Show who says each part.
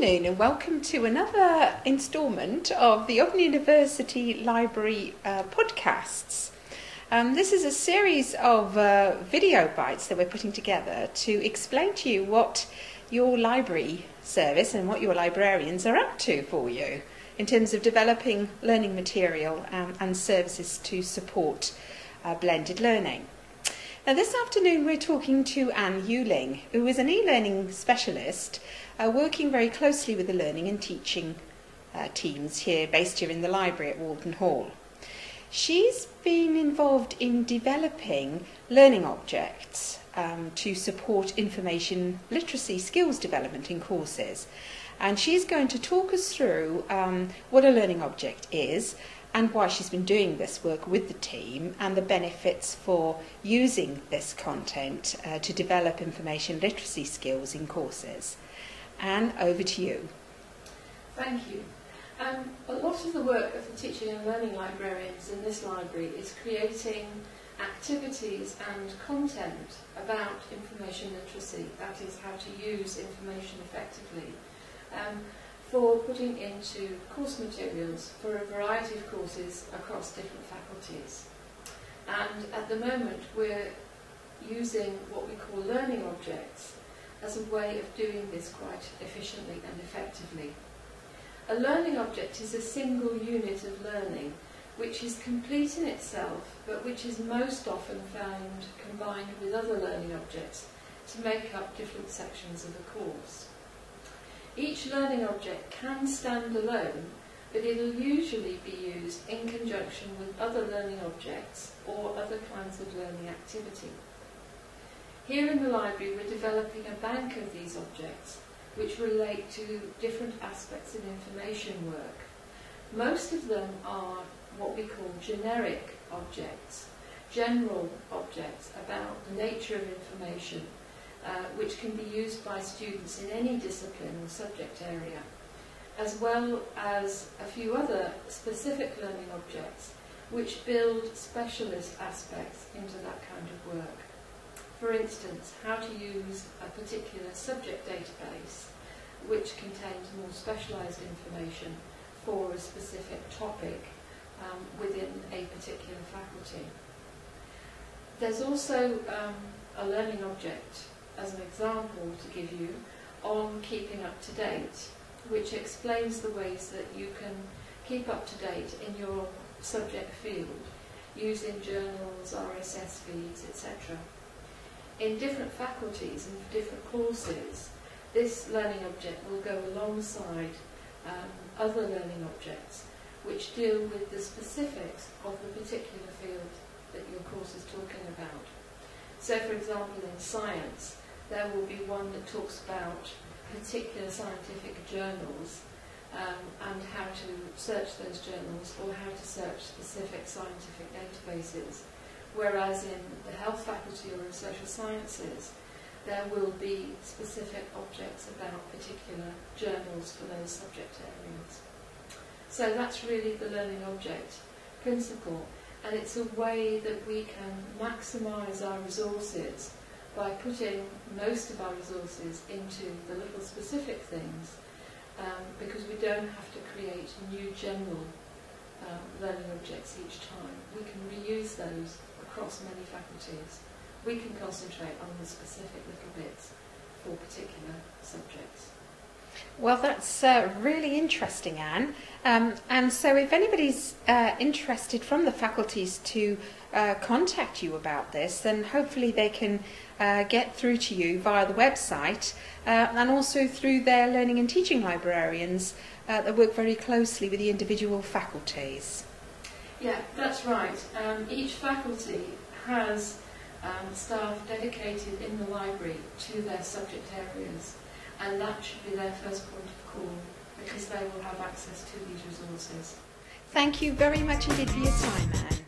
Speaker 1: afternoon and welcome to another instalment of the Open University Library podcasts. This is a series of video bites that we're putting together to explain to you what your library service and what your librarians are up to for you in terms of developing learning material and services to support blended learning. Now this afternoon we're talking to Anne Hewling, who is an e-learning specialist working very closely with the learning and teaching teams based here in the library at Walden Hall. She's been involved in developing learning objects to support information literacy skills development in courses. And she's going to talk us through what a learning object is and why she's been doing this work with the team and the benefits for using this content to develop information literacy skills in courses. Anne, over to you.
Speaker 2: Thank you. A lot of the work of the teaching and learning librarians in this library is creating activities and content about information literacy, that is, how to use information effectively, for putting into course materials for a variety of courses across different faculties. And at the moment we're using what we call learning objects as a way of doing this quite efficiently and effectively. A learning object is a single unit of learning which is complete in itself but which is most often found combined with other learning objects to make up different sections of a course. Each learning object can stand alone, but it will usually be used in conjunction with other learning objects or other kinds of learning activity. Here in the library we're developing a bank of these objects which relate to different aspects of information work. Most of them are what we call generic objects, general objects about the nature of information, which can be used by students in any discipline or subject area, as well as a few other specific learning objects which build specialist aspects into that kind of work. For instance, how to use a particular subject database which contains more specialised information for a specific topic within a particular faculty. There's also a learning object, as an example to give you, on keeping up to date, which explains the ways that you can keep up to date in your subject field using journals, RSS feeds, etc. In different faculties and for different courses, this learning object will go alongside other learning objects which deal with the specifics of the particular field that your course is talking about. So for example in science, there will be one that talks about particular scientific journals and how to search those journals or how to search specific scientific databases. Whereas in the health faculty or in social sciences, there will be specific objects about particular journals for those subject areas. So that's really the learning object principle, and it's a way that we can maximise our resources by putting most of our resources into the little specific things, because we don't have to create new general learning objects each time. We can reuse those across many faculties. We can concentrate on the specific little bits for particular subjects.
Speaker 1: Well, that's really interesting, Anne. And so if anybody's interested from the faculties to contact you about this, then hopefully they can get through to you via the website and also through their learning and teaching librarians that work very closely with the individual faculties.
Speaker 2: Yeah, that's right. Each faculty has staff dedicated in the library to their subject areas, and that should be their first point of call because they will have access to these resources.
Speaker 1: Thank you very much indeed for your time, Anne.